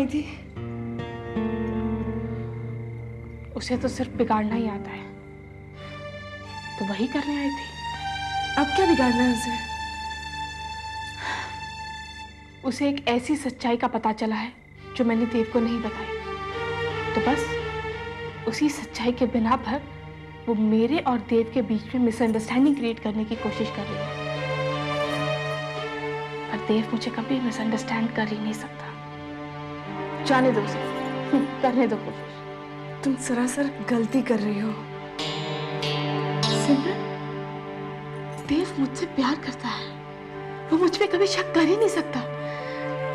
थी? उसे तो सिर्फ बिगाड़ना ही आता है, तो वही करने आई थी। अब क्या बिगाड़ना है उसे? उसे एक ऐसी सच्चाई का पता चला है जो मैंने देव को नहीं बताई, तो बस उसी सच्चाई के बिना पर वो मेरे और देव के बीच में मिसअंडरस्टैंडिंग क्रिएट करने की कोशिश कर रही है। पर देव मुझे कभी मिसअंडरस्टैंड कर ही नहीं सकता। जाने दो उसे, करने दो कोशिश। तुम सरासर गलती कर रही हो सिमरन। देव मुझसे प्यार करता है, वो मुझ पे कभी शक कर ही नहीं सकता।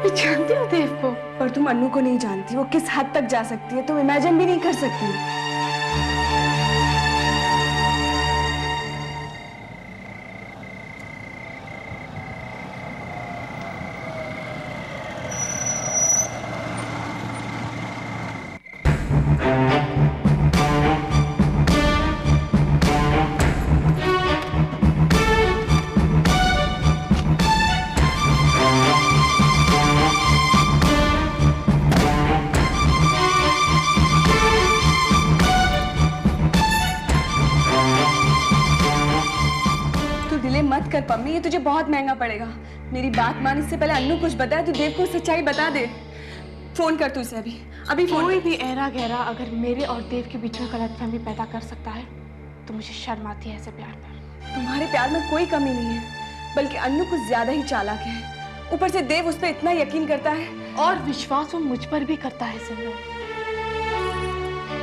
मैं जानती हूँ देव को। पर तुम अन्नू को नहीं जानती, वो किस हद तक जा सकती है तुम इमेजिन भी नहीं कर सकती। मत कर पम्मी, ये तुझे बहुत महंगा पड़ेगा। मेरी बात मान, इससे पहले अन्नू कुछ बताए तो देव को सच्चाई बता दे। फोन कर तू उसे अभी अभी फोन। कोई भी ऐरा गहरा अगर मेरे और देव के बीच में गलतफहमी पैदा कर सकता है तो मुझे शर्म आती है ऐसे प्यार पर। तुम्हारे प्यार में कोई कमी नहीं है, बल्कि अन्नू कुछ ज्यादा ही चालाक है। ऊपर से देव उस पर इतना यकीन करता है और विश्वास वो मुझ पर भी करता है सिमरन,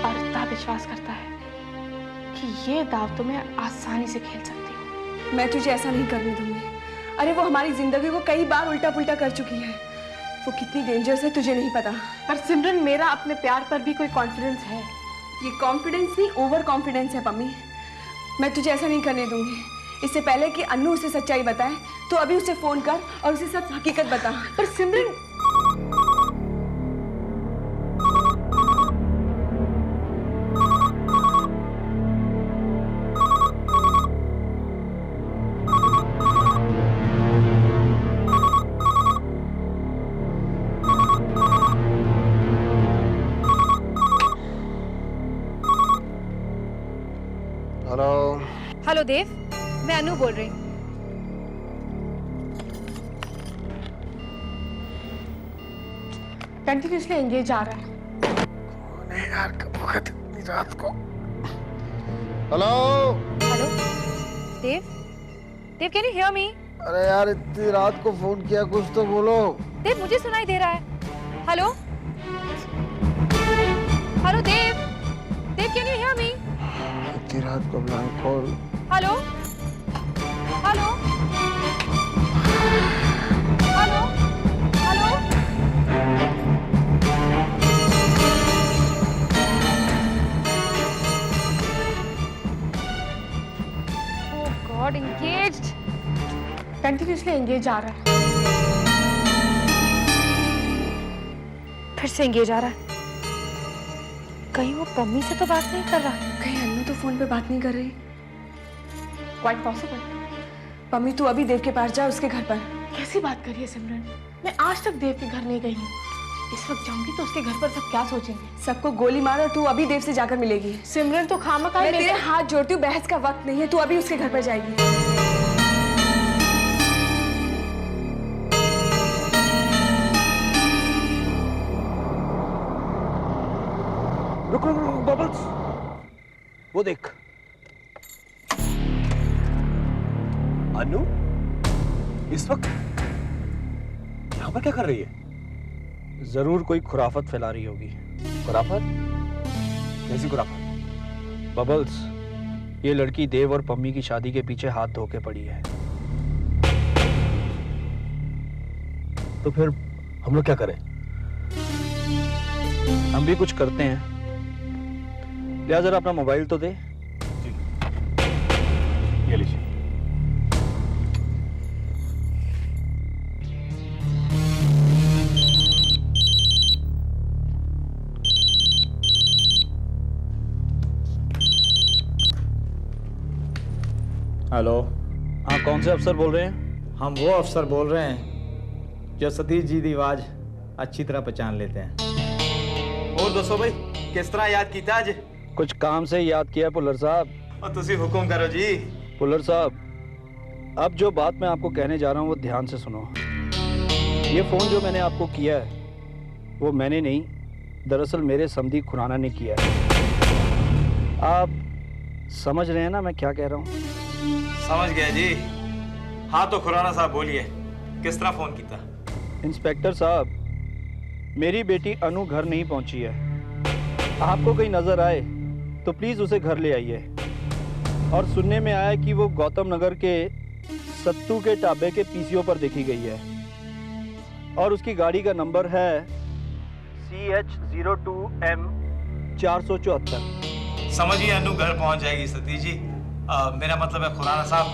और इतना विश्वास करता है कि ये दाव तो मैं आसानी से खेल सकती हूँ। मैं तुझे ऐसा नहीं करने दूंगी। अरे वो हमारी जिंदगी को कई बार उल्टा पुल्टा कर चुकी है। वो कितनी डेंजरस है तुझे नहीं पता। पर सिमरन, मेरा अपने प्यार पर भी कोई कॉन्फिडेंस है। ये कॉन्फिडेंस नहीं, ओवर कॉन्फिडेंस है पम्मी। मैं तुझे ऐसा नहीं करने दूंगी। इससे पहले कि अन्नू उसे सच्चाई बताए तो अभी उसे फोन कर और उसे सब हकीकत बता। पर सिमरन, हेलो देव, मैं अनु बोल रही हूँ। कंटिन्यूसली एंगेज आ रहा है। कौन है यार, कब वक्त इतनी रात को? Hello hello Dev, Dev can you hear me? अरे यार, इतनी रात को फोन किया, कुछ तो बोलो। देव मुझे सुनाई दे रहा है। Hello hello Dev, Dev can you hear me? इतनी रात को blank call. Hello hello hello hello. Oh God, engaged. Continuously engage आ रहा है। फिर से एंगेज आ रहा है। कहीं वो पम्मी से तो बात नहीं कर रहा? कहीं अन्नू तो फोन पे बात नहीं कर रही? Quite possible. पम्मी तू अभी देव के पास जा, उसके घर पर। कैसी बात करिए सिमरन, मैं आज तक देव के घर नहीं गई हूँ। इस वक्त जाऊंगी तो उसके घर पर सब क्या सोचेंगे? सबको गोली मार और तू अभी देव से जाकर मिलेगी। सिमरन तो खामखा मैं तेरे हाथ जोड़ती हूँ, बहस का वक्त नहीं है। तू अभी उसके घर पर जाएगी। रुक रुक रुक बबल्स, वो देख। अनु इस वक्त यहाँ पर क्या कर रही है? जरूर कोई खुराफत फैला रही होगी। खुराफत? कैसी खुराफत? बबल्स, ये लड़की देव और पम्मी की शादी के पीछे हाथ धो के पड़ी है। तो फिर हम लोग क्या करें? हम भी कुछ करते हैं। लिया जरा अपना मोबाइल तो दे। जी, ये लीजिए। हेलो। हाँ, कौन से अफसर बोल रहे हैं? हम वो अफसर बोल रहे हैं जो सतीश जी की आवाज़ अच्छी तरह पहचान लेते हैं। और दोस्तों भाई किस तरह याद कीता आज? कुछ काम से ही याद किया पुलर साहब। और तुसी हुक्म करो जी। पुलर साहब, अब जो बात मैं आपको कहने जा रहा हूँ वो ध्यान से सुनो। ये फ़ोन जो मैंने आपको किया है वो मैंने नहीं, दरअसल मेरे समधी खुराना ने किया है। आप समझ रहे हैं ना मैं क्या कह रहा हूँ? समझ गया जी। हाँ तो खुराना साहब बोलिए, किस तरह फोन किया? इंस्पेक्टर साहब, मेरी बेटी अनु घर नहीं पहुंची है। आपको कहीं नजर आए तो प्लीज उसे घर ले आइए। और सुनने में आया कि वो गौतम नगर के सत्तू के ढाबे के पीसीओ पर देखी गई है और उसकी गाड़ी का नंबर है CH02M 474। समझिए अनु घर पहुंच जाएगी सतीश जी। मेरा मतलब है खुराना साहब।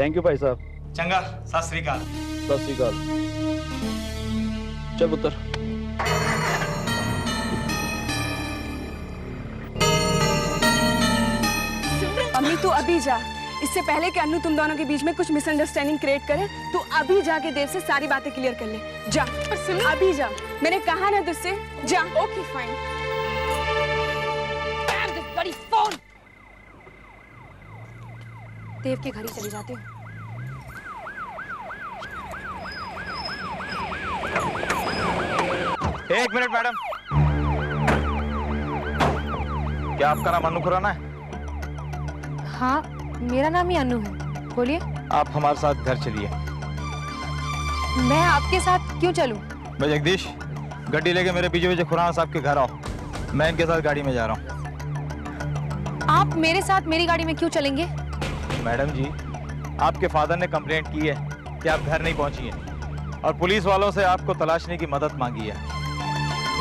थैंक यू भाई साहब। चंगा, सत श्री अकाल। सत श्री अकाल। चल पुत्र। अम्मी तू अभी जा, इससे पहले कि अन्नू तुम दोनों के बीच में कुछ मिसअंडरस्टैंडिंग क्रिएट करे। तू अभी जाके देव से सारी बातें क्लियर कर ले। जा अभी जा, मैंने कहा ना तुझसे, जा। Okay fine. बड़ी फोन। देव के घर ही चली जाती हूँ। एक मिनट मैडम, क्या आपका नाम अनु खुराना है? हाँ, मेरा नाम ही अनु है। बोलिए। आप हमारे साथ घर चलिए। मैं आपके साथ क्यों चलूं? मैं जगदीश, गड्डी लेके मेरे पीछे खुराना साहब के घर आओ। मैं इनके साथ गाड़ी में जा रहा हूँ। आप मेरे साथ मेरी गाड़ी में क्यों चलेंगे? मैडम जी, आपके फादर ने कंप्लेंट की है कि आप घर नहीं पहुंची हैं और पुलिस वालों से आपको तलाशने की मदद मांगी है,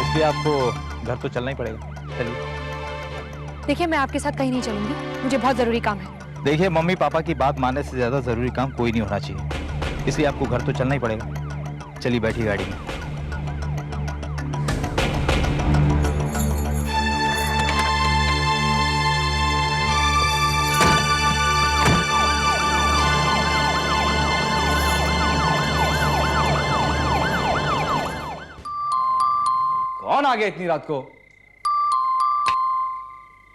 इसलिए आपको घर तो चलना ही पड़ेगा। चलिए। देखिए, मैं आपके साथ कहीं नहीं चलूंगी, मुझे बहुत जरूरी काम है। देखिए, मम्मी पापा की बात मानने से ज्यादा जरूरी काम कोई नहीं होना चाहिए, इसलिए आपको घर तो चलना ही पड़ेगा। चलिए बैठिए गाड़ी में। कौन आ गया इतनी रात को?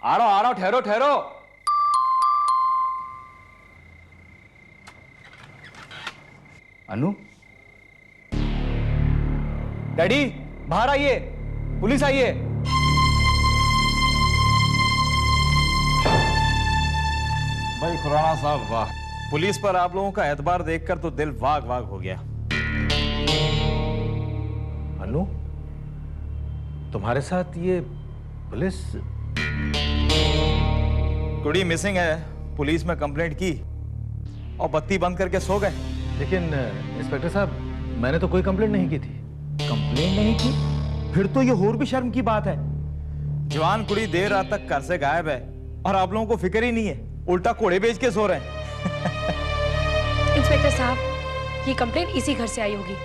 आ रहा हूं, ठहरो ठहरो। अनु, डैडी बाहर आइए, पुलिस आइए। भाई खुराना साहब, वाह, पुलिस पर आप लोगों का एतबार देखकर तो दिल वाग वाग हो गया। अनु, तुम्हारे साथ ये पुलिस? कुड़ी मिसिंग है, पुलिस में कंप्लेंट की और बत्ती बंद करके सो गए। लेकिन इंस्पेक्टर साहब, मैंने तो कोई कंप्लेंट नहीं की थी। कंप्लेंट नहीं की? फिर तो ये और भी शर्म की बात है। जवान कुड़ी देर रात तक घर से गायब है और आप लोगों को फिक्र ही नहीं है, उल्टा कोड़े बेच के सो रहे हैं। इंस्पेक्टर साहब, ये कंप्लेंट इसी घर से आई होगी।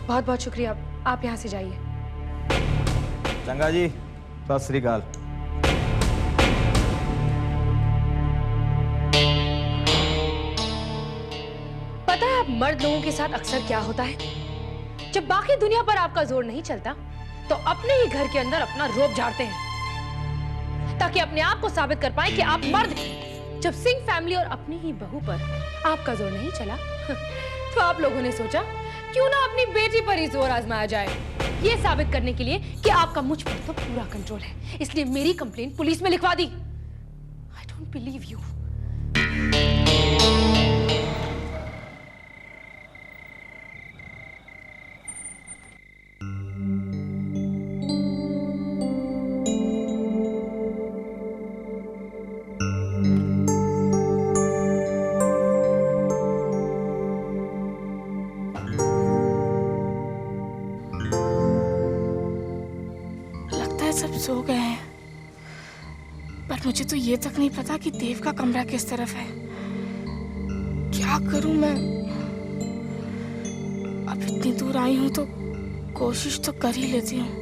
बहुत बहुत शुक्रिया, आप यहाँ से जाइए। चंगा जी, सत श्री अकाल। पता है आप मर्द लोगों के साथ अक्सर क्या होता है? जब बाकी दुनिया पर आपका जोर नहीं चलता तो अपने ही घर के अंदर अपना रोब झाड़ते हैं ताकि अपने आप को साबित कर पाए कि आप मर्द हैं। जब सिंह फैमिली और अपनी ही बहू पर आपका जोर नहीं चला तो आप लोगों ने सोचा क्यों ना अपनी बेटी पर ही जोर आजमाया जाए, ये साबित करने के लिए कि आपका मुझ पर तो पूरा कंट्रोल है। इसलिए मेरी कंप्लेंट पुलिस में लिखवा दी। I don't believe you. सब सो गए हैं, पर मुझे तो ये तक नहीं पता कि देव का कमरा किस तरफ है। क्या करूं मैं? अब इतनी दूर आई हूं तो कोशिश तो कर ही लेती हूँ।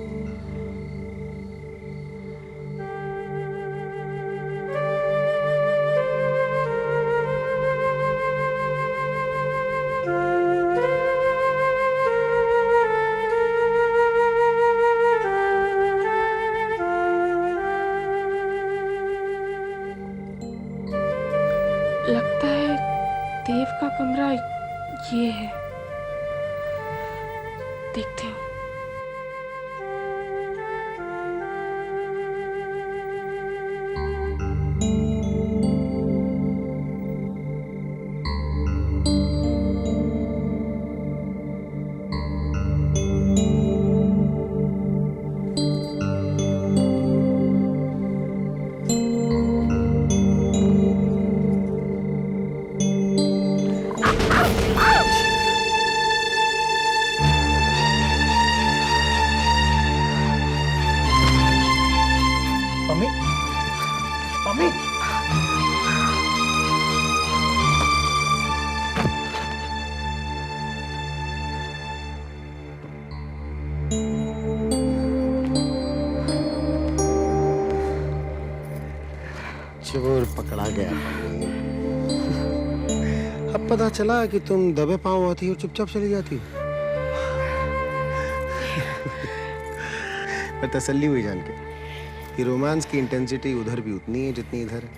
लगता है देव का कमरा ये है। देखते हैं। मम्मी मम्मी चोर पकड़ा गया। अब पता चला कि तुम दबे पांव आती हो, चुपचाप चली जाती हो। पर तसल्ली हुई जान के कि रोमांस की इंटेंसिटी उधर भी उतनी है जितनी इधर है।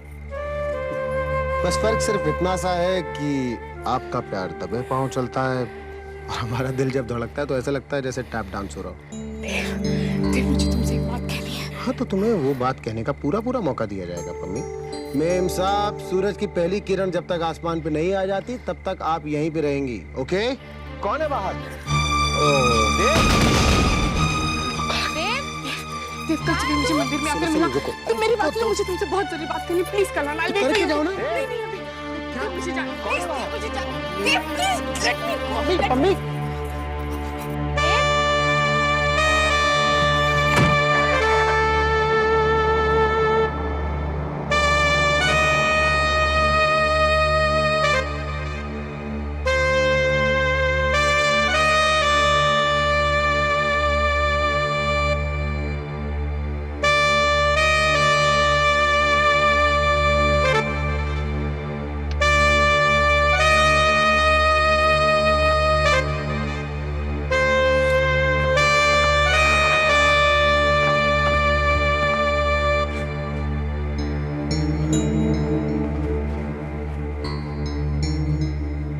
बस फर्क सिर्फ इतना सा है कि आपका प्यार दबे पांव चलता है और हमारा दिल जब धड़कता है तो ऐसा लगता है जैसे टैप डांस हो रहा हो। देव, मुझे तुमसे एक बात कहनी है। हाँ, तो तुम्हें वो बात कहने का पूरा मौका दिया जाएगा पम्मी। मेम साहब, सूरज की पहली किरण जब तक आसमान पे नहीं आ जाती तब तक आप यहीं पे रहेंगी, ओके? कौन है बाहर? देव, कल सुबह मुझे मंदिर में आकर मिला। तुम मेरी बात सुनो, मुझे तुमसे बहुत जरूरी बात करनी है। प्लीज कल आना। करके जाओ ना। नहीं नहीं अभी। देव, मुझे जाना। प्लीज मुझे जाना। देव, प्लीज लेट मी गो। पम्मी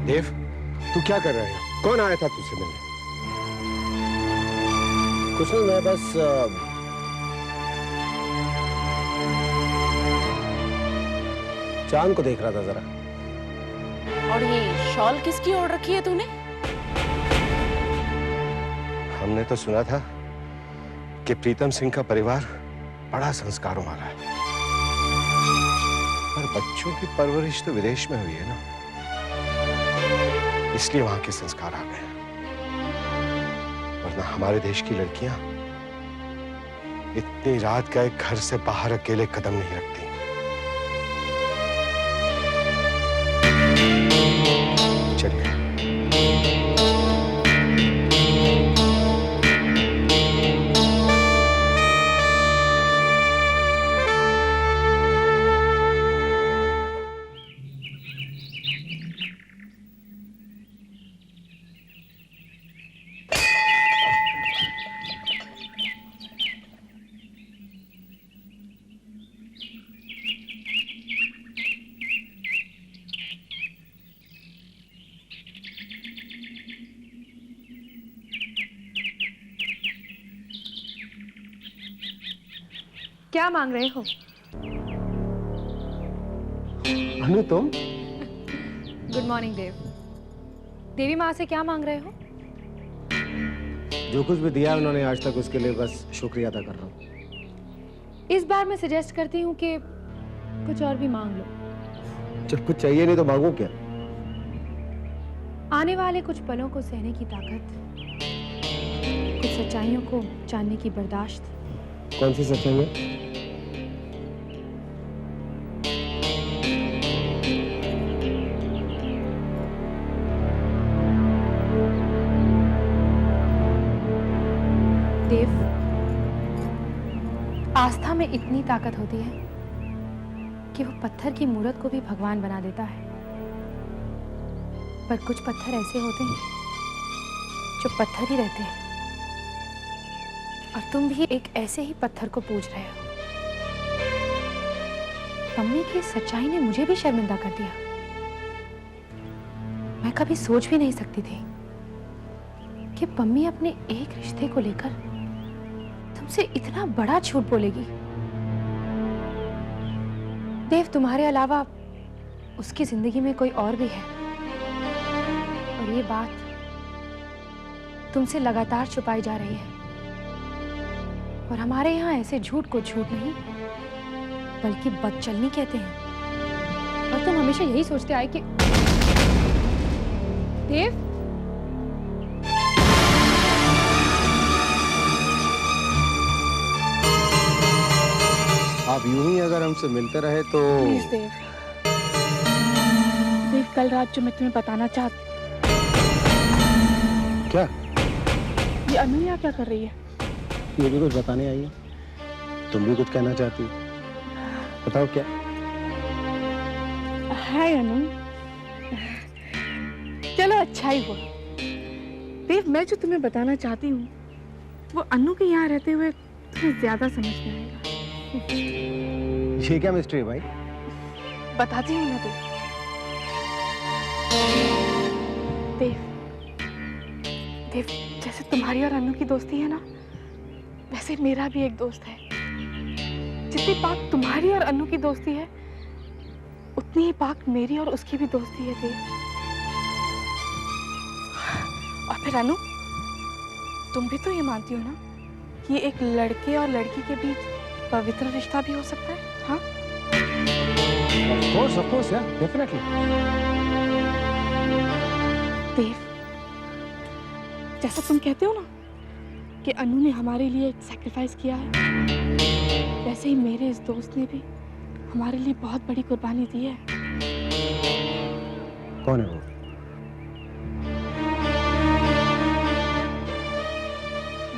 देव, तू क्या कर रहा है? कौन आया था तुझसे मिलने? कुछ नहीं, मैं बस चांद को देख रहा था जरा। और ये शॉल किसकी ओढ़ रखी है तूने? हमने तो सुना था कि प्रीतम सिंह का परिवार बड़ा संस्कारों वाला है, पर बच्चों की परवरिश तो विदेश में हुई है ना, इसलिए वहां के संस्कार आ गए। वरना हमारे देश की लड़कियां इतनी रात गए घर से बाहर अकेले कदम नहीं रखती। चलिए। क्या मांग रहे हो? अनु, तुम? गुड मॉर्निंग देव। देवी माँ से क्या मांग रहे हो? जो कुछ भी दिया उन्होंने आज तक, उसके लिए बस शुक्रिया अदा कर रहा हूँ। इस बार मैं सजेस्ट करती हूँ कि कुछ और भी मांग लो। जब कुछ चाहिए नहीं तो मांगू क्या? आने वाले कुछ पलों को सहने की ताकत, कुछ सच्चाइयों को जानने की बर्दाश्त। कौन सी सच्चाई है? देव, आस्था में इतनी ताकत होती है कि वो पत्थर की मूरत को भी भगवान बना देता है। पर कुछ पत्थर ऐसे होते हैं जो पत्थर ही रहते हैं, और तुम भी एक ऐसे ही पत्थर को पूज रहे हो। मम्मी की सच्चाई ने मुझे भी शर्मिंदा कर दिया। मैं कभी सोच भी नहीं सकती थी कि पम्मी अपने एक रिश्ते को लेकर तुमसे इतना बड़ा झूठ बोलेगी। देव, तुम्हारे अलावा उसकी जिंदगी में कोई और भी है, और ये बात तुमसे लगातार छुपाई जा रही है। और हमारे यहाँ ऐसे झूठ को झूठ नहीं बल्कि बदचलनी कहते हैं। और तुम हमेशा यही सोचते आए कि देव, आप यूं ही अगर हमसे मिलते रहे तो प्लीज देव, देव कल रात जो मैं तुम्हें बताना चाहती। क्या? ये अनु यहाँ क्या कर रही है? ये भी कुछ बताने आई है? तुम भी कुछ कहना चाहती हो? बताओ क्या? हाय अनु, चलो अच्छा ही हुआ। देव, मैं जो तुम्हें बताना चाहती हूँ वो अनु के यहाँ रहते हुए तुम्हें ज्यादा समझ में आएगा। ये क्या मिस्ट्री है भाई? बताती हूँ ना देव। देव, जैसे तुम्हारी और अनु की दोस्ती है ना, वैसे मेरा भी एक दोस्त है। जितनी पाक तुम्हारी और अनु की दोस्ती है, उतनी ही पाक मेरी और उसकी भी दोस्ती है देव। और फिर अनु, तुम भी तो ये मानती हो ना कि एक लड़के और लड़की के बीच पवित्र रिश्ता भी हो सकता है? हाँ, Of course, yeah, definitely. देव, जैसा तुम कहते हो ना कि अनु ने हमारे लिए एक सैक्रिफाइस किया है, वैसे ही मेरे इस दोस्त ने भी हमारे लिए बहुत बड़ी कुर्बानी दी है। कौन है वो?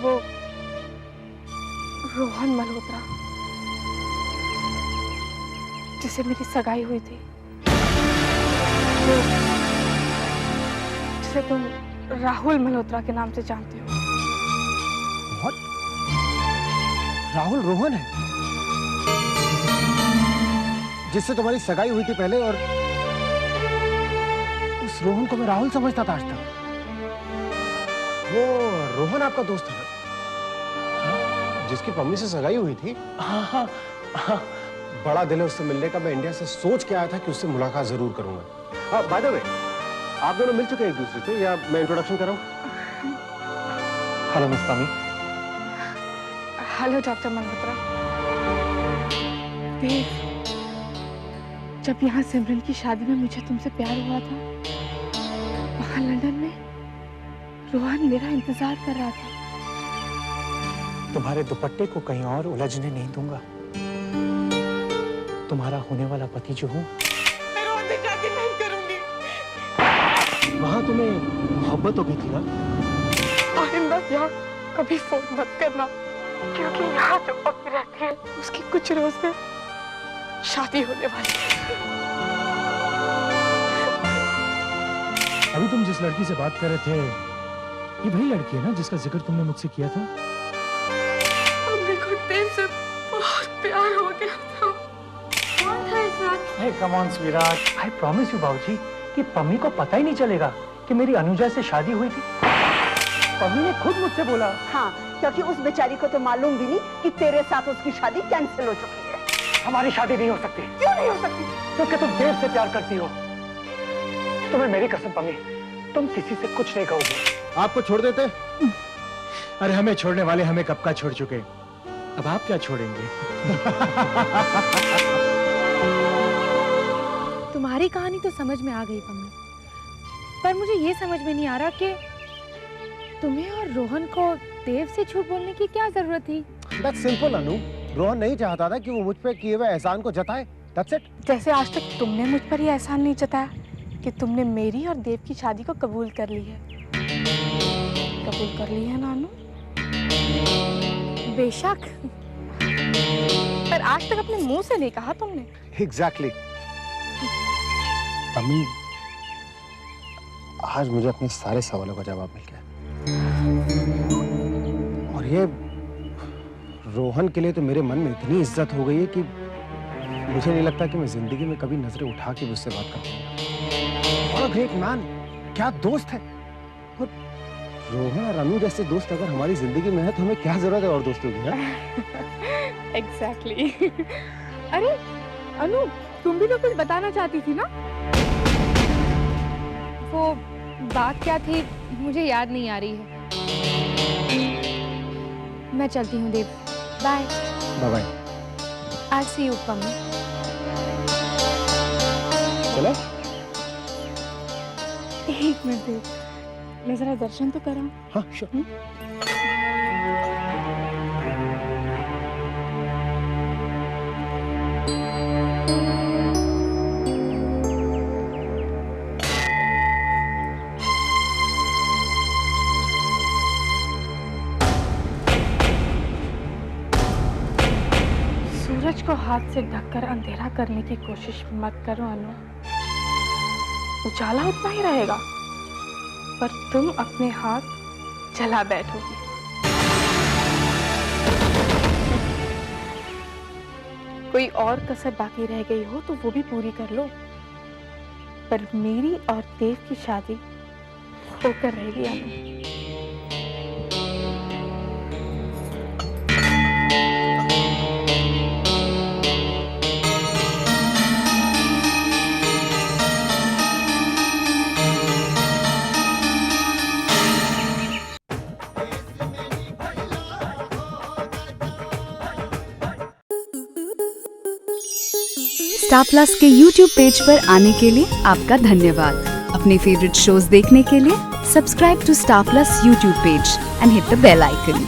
वो रोहन मल्होत्रा, जिसे मेरी सगाई हुई थी, जिसे तुम राहुल मल्होत्रा के नाम से जानते हो। What? राहुल रोहन है जिससे तुम्हारी सगाई हुई थी पहले, और उस रोहन को मैं राहुल समझता था आज तक। वो रोहन आपका दोस्त है जिसकी पम्मी से सगाई हुई थी? हाँ हाँ हाँ, बड़ा दिल है उससे मिलने का। मैं इंडिया से सोच के आया था कि उससे मुलाकात जरूर करूंगा। बाय द वे, आप दोनों मिल चुके हैं एक दूसरे से, या मैं इंट्रोडक्शन कराऊं? Hello miss Pammi. Hello doctor Malhotra. Dev, जब यहाँ सिमरन की शादी में मुझे तुमसे प्यार हुआ था, वहाँ लंदन में रोहन मेरा इंतजार कर रहा था। तुम्हारे दुपट्टे को कहीं और उलझने नहीं दूंगा। तुम्हारा होने वाला पति जो हूँ, मैं रोहन से शादी नहीं करूंगी। वहां तुम्हें मोहब्बत हो गई थी ना? आइंदा यहाँ कभी फोन मत करना, क्योंकि यहाँ जो पप्पी रहती है उसकी कुछ रोज में शादी होने वाली है। अभी तुम जिस लड़की से बात कर रहे थे, ये वही लड़की है ना जिसका जिक्र तुमने मुझसे किया था? हमने को देव से बहुत प्यार हो गया था। कौन था इस वक्त? Hey, come on, sweetheart. I promise you, बाबूजी, कि पम्मी को पता ही नहीं चलेगा कि मेरी अनुजा से शादी हुई थी। पम्मी ने खुद मुझसे बोला। हाँ, क्योंकि उस बेचारी को तो मालूम भी नहीं कि तेरे साथ उसकी शादी कैंसिल हो चुकी है। हमारी शादी नहीं हो सकती। क्यों नहीं हो सकती? क्योंकि तुम देव से प्यार करती हो। तुम्हें मेरी कसम पम्मी, तुम किसी से कुछ नहीं कहोगे। आपको छोड़ देते? अरे हमें छोड़ने वाले हमें कब का छोड़ चुके, अब आप क्या छोड़ेंगे? तुम्हारी कहानी तो समझ में आ गई पम्मी, पर मुझे ये समझ में नहीं आ रहा कि तुम्हें और रोहन को देव से झूठ बोलने की क्या जरूरत थी? That's simple, अनु। रोहन नहीं चाहता था कि वो मुझ पे किए हुए एहसान को जताए। That's it। जैसे आज तक तुमने मुझ पर ये एहसान नहीं जताया कि तुमने मेरी और देव की शादी को कबूल कर ली है। कबूल कर ली है नानू? बेशक, पर आज तक अपने मुंह से नहीं कहा तुमने। Exactly। अम्मी, आज मुझे अपने सारे सवालों का जवाब मिल गया, और ये रोहन के लिए तो मेरे मन में इतनी इज्जत हो गई है कि मुझे नहीं लगता कि मैं जिंदगी में कभी नजरें उठा के उससे बात कर पाऊंगा। What a great man। क्या दोस्त है। और रोहन और अनु जैसे दोस्त अगर हमारी जिंदगी में है तो हमें क्या जरूरत है और दोस्तों की। एग्जैक्टली। अरे अनु, तुम भी तो कुछ बताना चाहती थी ना? वो बात क्या थी मुझे याद नहीं आ रही है। मैं चलती हूँ Dev, bye. Bye bye. I see you Pammi. चलो। एक मिनट देव, मैं जरा दर्शन तो कराऊं। हाँ श्योर। सूरज को हाथ से ढककर अंधेरा करने की कोशिश मत करो अनु। उजाला उतना ही रहेगा, पर तुम अपने हाथ जला बैठोगी। कोई और कसर बाकी रह गई हो तो वो भी पूरी कर लो, पर मेरी और देव की शादी होकर रहेगी अनु। स्टार प्लस के YouTube पेज पर आने के लिए आपका धन्यवाद। अपने फेवरेट शोज देखने के लिए subscribe to Star Plus YouTube page and hit the bell icon.